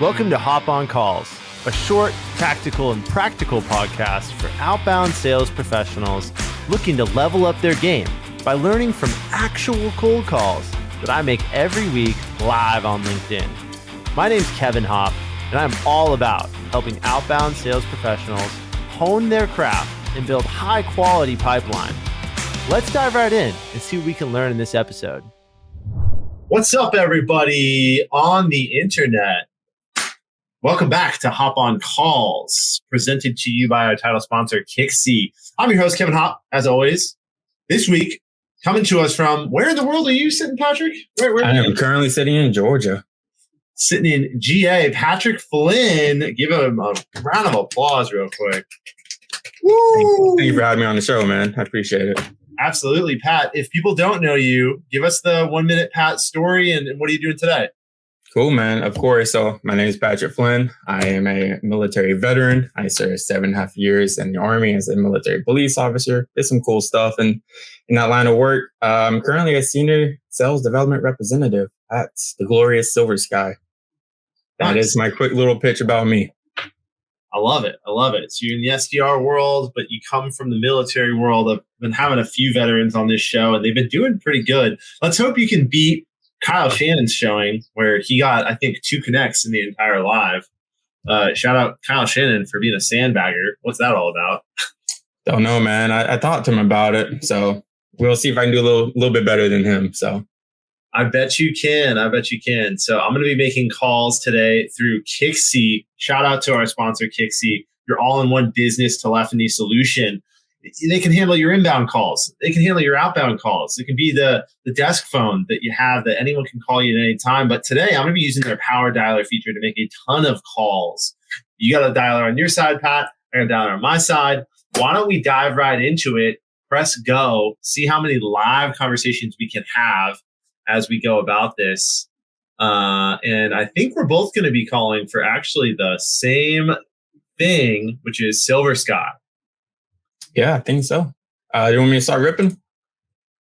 Welcome to Hop on Calls, a short, tactical, and practical podcast for outbound sales professionals looking to level up their game by learning from actual cold calls that I make every week live on LinkedIn. My name's Kevin Hopp, and I'm all about helping outbound sales professionals hone their craft and build high-quality pipeline. Let's dive right in and see what we can learn in this episode. What's up, everybody on the internet? Welcome back to Hop on Calls, presented to you by our title sponsor, Kixie. I'm your host, Kevin Hopp, as always. This week, coming to us from, where in the world are you sitting, Patrick? Where I am currently sitting in Georgia. Sitting in GA, Patrick Flynn. Give him a round of applause real quick. Woo! Thank you for having me on the show, man. I appreciate it. Absolutely, Pat. If people don't know you, give us the 1 minute Pat story and what are you doing today? Cool, man. Of course. So my name is Patrick Flynn. I am a military veteran. I served 7.5 years in the Army as a military police officer. Did some cool stuff in that line of work. I'm currently a senior sales development representative at the glorious Silver Sky. That is my quick little pitch about me. I love it. I love it. So you're in the SDR world, but you come from the military world. I've been having a few veterans on this show, and they've been doing pretty good. Let's hope you can beat Kyle Shannon's showing, where he got, I think, 2 connects in the entire live. Shout out Kyle Shannon for being a sandbagger. What's that all about? Don't know, man. I talked to him about it, so we'll see if I can do a little bit better than him. So I bet you can. I bet you can. So I'm going to be making calls today through Kixie. Shout out to our sponsor, Kixie, your all-in-one business telephony solution. They can handle your inbound calls. They can handle your outbound calls. It can be the desk phone that you have that anyone can call you at any time. But today I'm going to be using their power dialer feature to make a ton of calls. You got a dialer on your side, Pat. I got a dialer on my side. Why don't we dive right into it? Press go. See how many live conversations we can have as we go about this. And I think we're both going to be calling for actually the same thing, which is Silver Sky. Yeah, I think so. You want me to start ripping?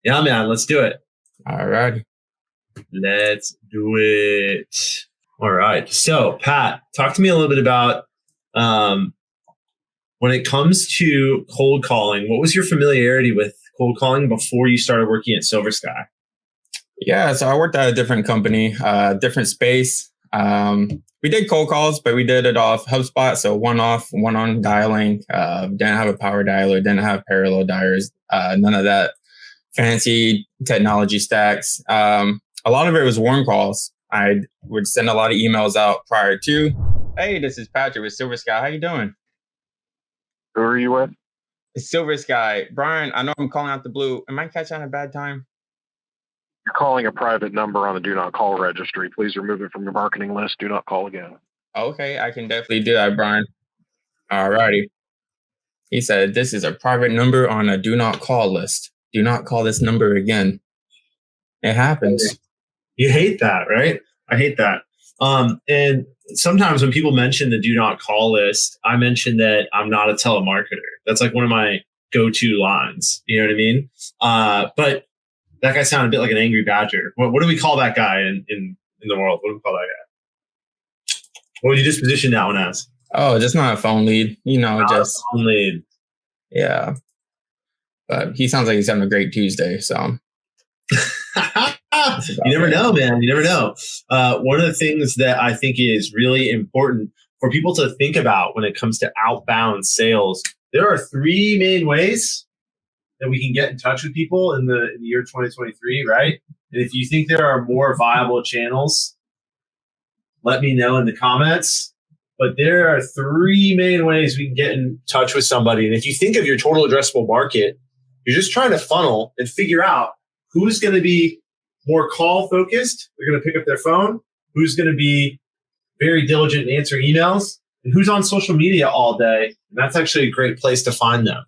Yeah, man. Let's do it. All right. Let's do it. All right. So, Pat, talk to me a little bit about when it comes to cold calling, what was your familiarity with cold calling before you started working at Silver Sky? Yeah, so I worked at a different company, different space. We did cold calls, but we did it off HubSpot. So one off, one on dialing. Didn't have a power dialer, didn't have parallel dialers, none of that fancy technology stacks. A lot of it was warm calls. I would send a lot of emails out prior to, hey, this is Patrick with Silver Sky. How you doing? Who are you with? It's Silver Sky. Brian, I know I'm calling out the blue. Am I catching on a bad time? You're calling a private number on the do not call registry. Please remove it from your marketing list. Do not call again. Okay, I can definitely do that, Brian. All righty. He said, this is a private number on a do not call list. Do not call this number again. It happens. You hate that, right? I hate that. And sometimes when people mention the do not call list, I mention that I'm not a telemarketer. That's like one of my go-to lines. You know what I mean? But that guy sounded a bit like an angry badger. What do we call that guy in the world? What do we call that guy? What would you just position that one as? Oh, just not a phone lead. Not just a phone lead. Yeah. But he sounds like he's having a great Tuesday. So you never know, man. You never know. One of the things that I think is really important for people to think about when it comes to outbound sales, there are 3 main ways that we can get in touch with people in the year 2023, right? And if you think there are more viable channels, let me know in the comments. But there are 3 main ways we can get in touch with somebody. And if you think of your total addressable market, you're just trying to funnel and figure out who's going to be more call focused. They're going to pick up their phone. Who's going to be very diligent in answering emails, and who's on social media all day. And that's actually a great place to find them.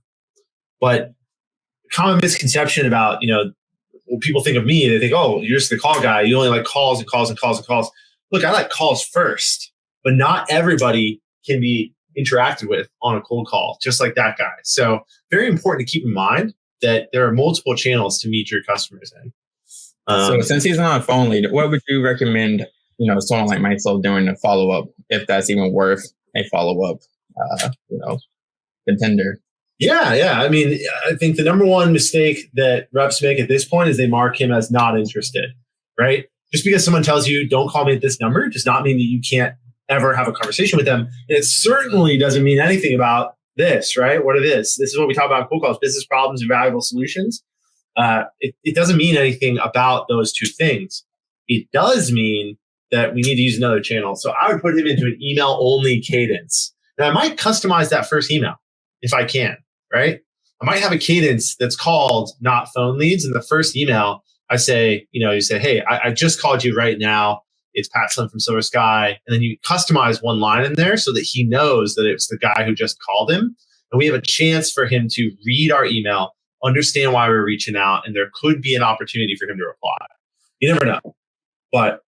But common misconception about, when people think of me, they think, oh, you're just the call guy. You only like calls and calls and calls and calls. Look, I like calls first, but not everybody can be interacted with on a cold call, just like that guy. So very important to keep in mind that there are multiple channels to meet your customers in. So since he's not a phone lead, what would you recommend someone like myself doing a follow up, if that's even worth a follow up, contender. Yeah. I mean, I think the number one mistake that reps make at this point is they mark him as not interested, right? Just because someone tells you don't call me at this number does not mean that you can't ever have a conversation with them. And it certainly doesn't mean anything about this, right? What it is. This is what we talk about in cold calls: business problems and valuable solutions. It doesn't mean anything about those two things. It does mean that we need to use another channel. So I would put him into an email only cadence. Now I might customize that first email if I can, right? I might have a cadence that's called not phone leads. In the first email, I say, you say, hey, I just called you right now. It's Pat Flynn from Silver Sky. And then you customize one line in there so that he knows that it's the guy who just called him. And we have a chance for him to read our email, understand why we're reaching out, and there could be an opportunity for him to reply. You never know. But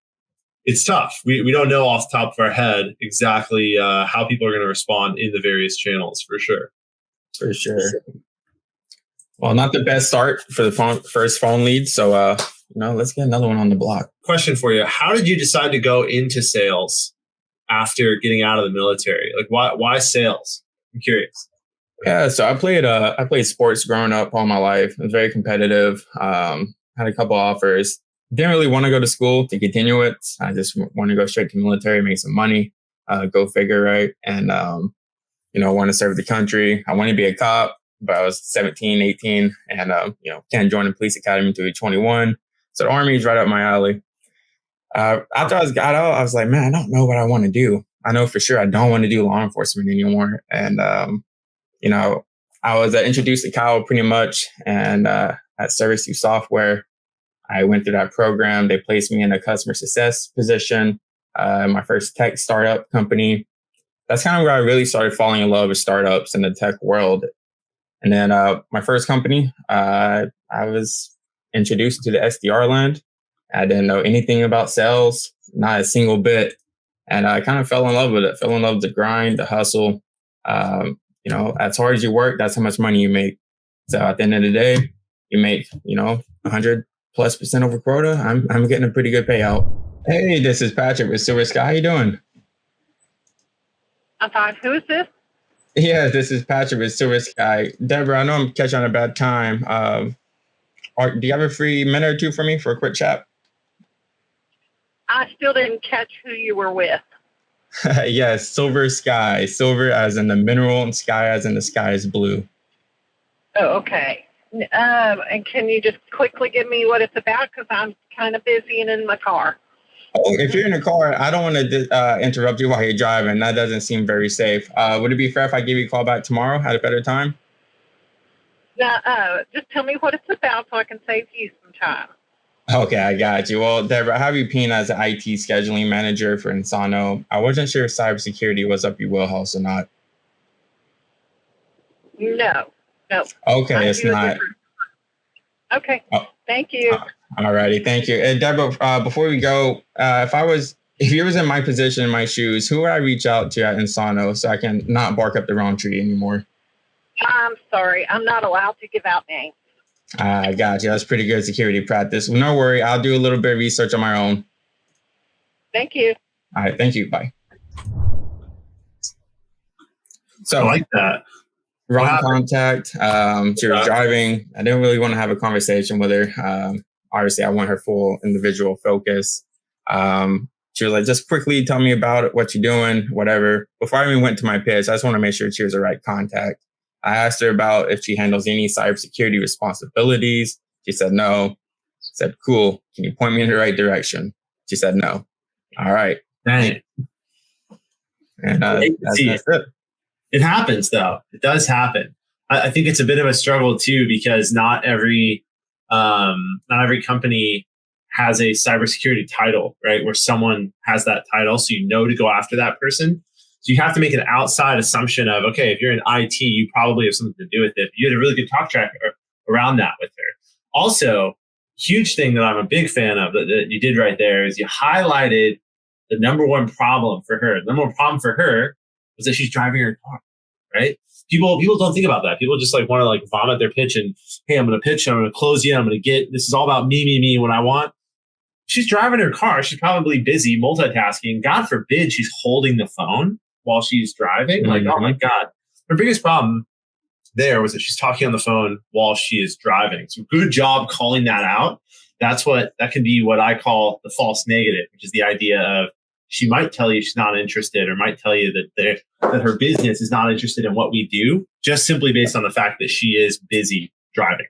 it's tough. We don't know off the top of our head exactly how people are going to respond in the various channels, for sure. For sure. Well, not the best start for the first phone lead. So, let's get another one on the block. Question for you. How did you decide to go into sales after getting out of the military? Like, why sales? I'm curious. Yeah, so I played sports growing up all my life. I was very competitive. Had a couple offers. Didn't really want to go to school to continue it. I just want to go straight to the military, make some money, go figure, right? And, want to serve the country. I want to be a cop, but I was 17, 18, and, can't join the police academy until you're 21. So the Army is right up my alley. After I got out, I was like, man, I don't know what I want to do. I know for sure I don't want to do law enforcement anymore. And, I was introduced to Kyle pretty much, and at Service You Software, I went through that program. They placed me in a customer success position, my first tech startup company. That's kind of where I really started falling in love with startups in the tech world. And then my first company, I was introduced to the SDR land. I didn't know anything about sales, not a single bit. And I kind of fell in love with it, fell in love with the grind, the hustle. As hard as you work, that's how much money you make. So at the end of the day, you make, 100+% over quota. I'm getting a pretty good payout. Hey, this is Patrick with Silver Sky. How you doing? I'm fine. Who is this? Yeah, this is Patrick with Silver Sky. Deborah, I know I'm catching on a bad time. Do you have a free minute or two for me for a quick chat? I still didn't catch who you were with. Yes, Silver Sky. Silver as in the mineral and sky as in the sky is blue. Oh, okay. And can you just quickly give me what it's about? Because I'm kind of busy and in my car. Oh, if you're in a car, I don't want to interrupt you while you're driving. That doesn't seem very safe. Would it be fair if I give you a call back tomorrow at a better time? No, just tell me what it's about so I can save you some time. Okay, I got you. Well, Deborah, I have you pinned as an IT scheduling manager for Insano. I wasn't sure if cybersecurity was up your wheelhouse or not. No. Okay, it's not. Okay, thank you. All righty, thank you. And Deborah, before we go, if you was in my position, in my shoes, who would I reach out to at Insano so I can not bark up the wrong tree anymore? I'm sorry. I'm not allowed to give out names. I got you. That's pretty good security practice. Well, no worry. I'll do a little bit of research on my own. Thank you. All right. Thank you. Bye. So I like that. Wrong contact. She was driving. I didn't really want to have a conversation with her. Obviously, I want her full individual focus. She was like, just quickly tell me about it, what you're doing, whatever. Before I even went to my pitch, I just want to make sure she was the right contact. I asked her about if she handles any cybersecurity responsibilities. She said no. I said, cool. Can you point me in the right direction? She said no. All right. Dang. And that's it. It happens, though. It does happen. I think it's a bit of a struggle too, because not every company has a cybersecurity title, right? Where someone has that title, so you know to go after that person. So you have to make an outside assumption of, okay, if you're in IT, you probably have something to do with it. But you had a really good talk track around that with her. Also, huge thing that I'm a big fan of that you did right there is you highlighted the number one problem for her. The number one problem for her was that she's driving her car, right? People don't think about that. People just want to vomit their pitch and, hey, I'm going to pitch, I'm going to close you, I'm going to get, this is all about me, what I want. she's driving her car. She's probably busy multitasking. God forbid she's holding the phone while she's driving. Like, oh my God. Her biggest problem there was that she's talking on the phone while she is driving. So good job calling that out. That can be what I call the false negative, which is the idea of she might tell you she's not interested, or might tell you that her business is not interested in what we do, just simply based on the fact that she is busy driving.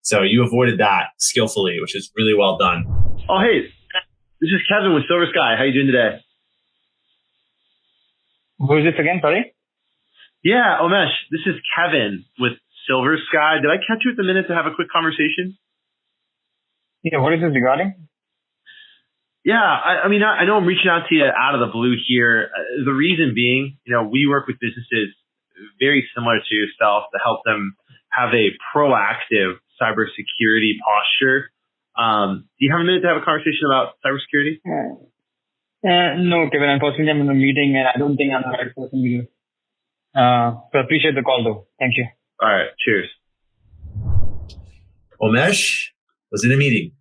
So you avoided that skillfully, which is really well done. Oh, hey, this is Kevin with Silver Sky. How you doing today? Who is this again? Sorry? Yeah, Omesh, this is Kevin with Silver Sky. Did I catch you at the minute to have a quick conversation? Yeah, what is this regarding? Yeah, I mean, I know I'm reaching out to you out of the blue here. The reason being, we work with businesses very similar to yourself to help them have a proactive cybersecurity posture. Do you have a minute to have a conversation about cybersecurity? No, Kevin. Unfortunately, I'm in a meeting and I don't think I'm the right person to you. So I appreciate the call, though. Thank you. All right. Cheers. Omesh was in a meeting.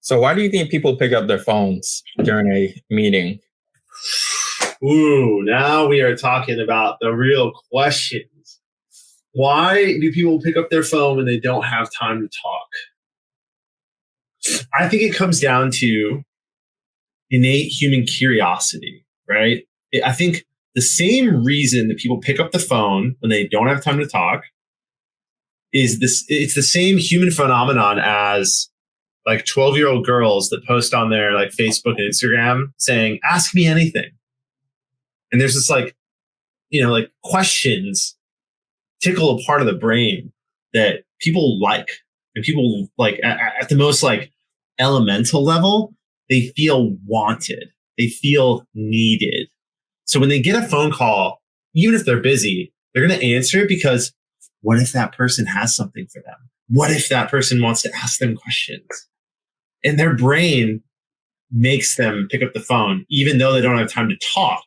So why do you think people pick up their phones during a meeting? Ooh, now we are talking about the real questions. Why do people pick up their phone when they don't have time to talk? I think it comes down to innate human curiosity, right? I think the same reason that people pick up the phone when they don't have time to talk is it's the same human phenomenon as like 12-year-old girls that post on their like Facebook and Instagram saying, ask me anything. And there's this like questions tickle a part of the brain that people like, and people like at the most like elemental level, they feel wanted. They feel needed. So when they get a phone call, even if they're busy, they're going to answer it because what if that person has something for them? What if that person wants to ask them questions? And their brain makes them pick up the phone, even though they don't have time to talk.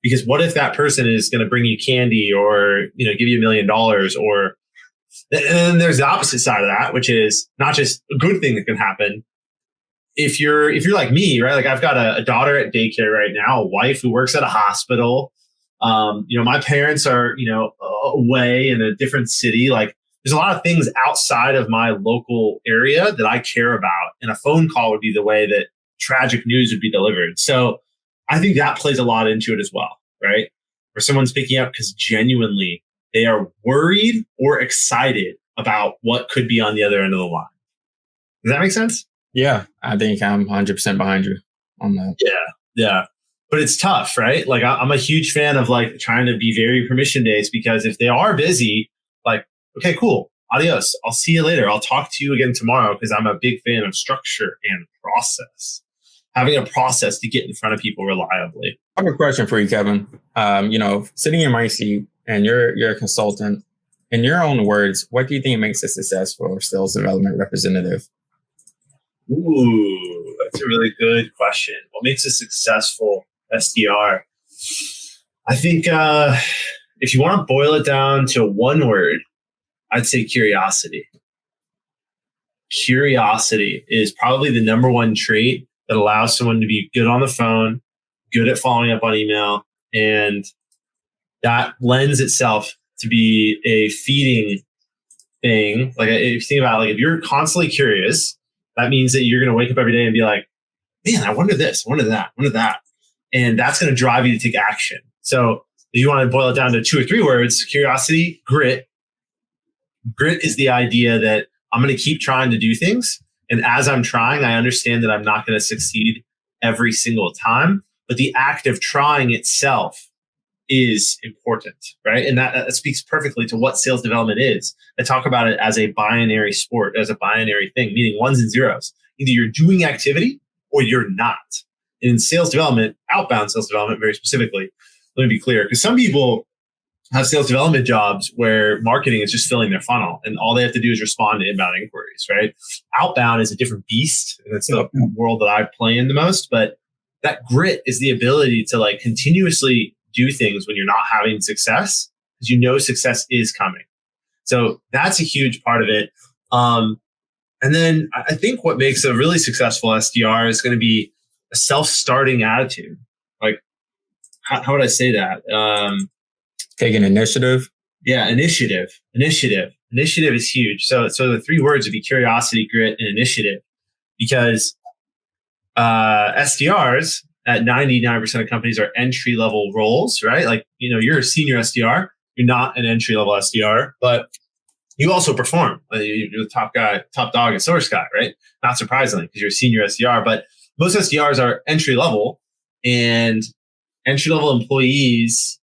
Because what if that person is going to bring you candy or, give you $1 million, or, and then there's the opposite side of that, which is not just a good thing that can happen. If you're like me, right? Like I've got a daughter at daycare right now, a wife who works at a hospital. My parents are, away in a different city. Like there's a lot of things outside of my local area that I care about. And a phone call would be the way that tragic news would be delivered. So I think that plays a lot into it as well, right? Where someone's picking up because genuinely they are worried or excited about what could be on the other end of the line. Does that make sense? Yeah, I think I'm 100% behind you on that. Yeah. But it's tough, right? Like I'm a huge fan of like trying to be very permission-based, because if they are busy, like, okay, cool. Adios. I'll see you later. I'll talk to you again tomorrow, because I'm a big fan of structure and process. Having a process to get in front of people reliably. I have a question for you, Kevin. Sitting in my seat, and you're a consultant. In your own words, what do you think makes a successful sales development representative? Ooh, that's a really good question. What makes a successful SDR? I think if you want to boil it down to one word, I'd say curiosity. Curiosity is probably the number one trait that allows someone to be good on the phone, good at following up on email, and that lends itself to be a feeding thing. Like if you think about it, like if you're constantly curious, that means that you're going to wake up every day and be like, man, I wonder this, I wonder that, I wonder that. And that's going to drive you to take action. So if you want to boil it down to 2 or 3 words, curiosity, grit. Grit is the idea that I'm going to keep trying to do things. And as I'm trying, I understand that I'm not going to succeed every single time. But the act of trying itself is important, right? And that speaks perfectly to what sales development is. I talk about it as a binary sport, as a binary thing, meaning ones and zeros. Either you're doing activity or you're not. And in sales development, outbound sales development very specifically, let me be clear, because some people have sales development jobs where marketing is just filling their funnel and all they have to do is respond to inbound inquiries, right? Outbound is a different beast, and it's the world that I play in the most. But that grit is the ability to like continuously do things when you're not having success, because success is coming. So that's a huge part of it. And then I think what makes a really successful SDR is going to be a self-starting attitude. Like, how would I say that? Taking initiative. Yeah, initiative. Initiative is huge. So the three words would be curiosity, grit, and initiative. Because SDRs at 99% of companies are entry-level roles, right? Like, you're a senior SDR. You're not an entry-level SDR, but you also perform. You're the top guy, top dog, and source guy, right? Not surprisingly, because you're a senior SDR. But most SDRs are entry-level, and entry-level employees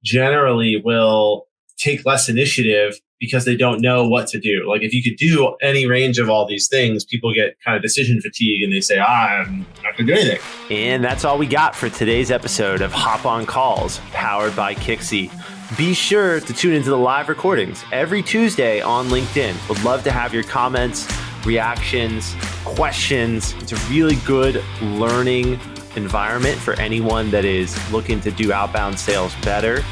generally will take less initiative because they don't know what to do. Like, if you could do any range of all these things, people get kind of decision fatigue and they say, I'm not going to do anything. And that's all we got for today's episode of Hop on Calls, powered by Kixie. Be sure to tune into the live recordings every Tuesday on LinkedIn. Would love to have your comments, reactions, questions. It's a really good learning environment for anyone that is looking to do outbound sales better.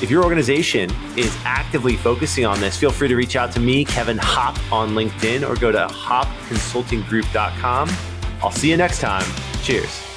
If your organization is actively focusing on this, feel free to reach out to me, Kevin Hopp, on LinkedIn, or go to hoppconsultinggroup.com. I'll see you next time. Cheers.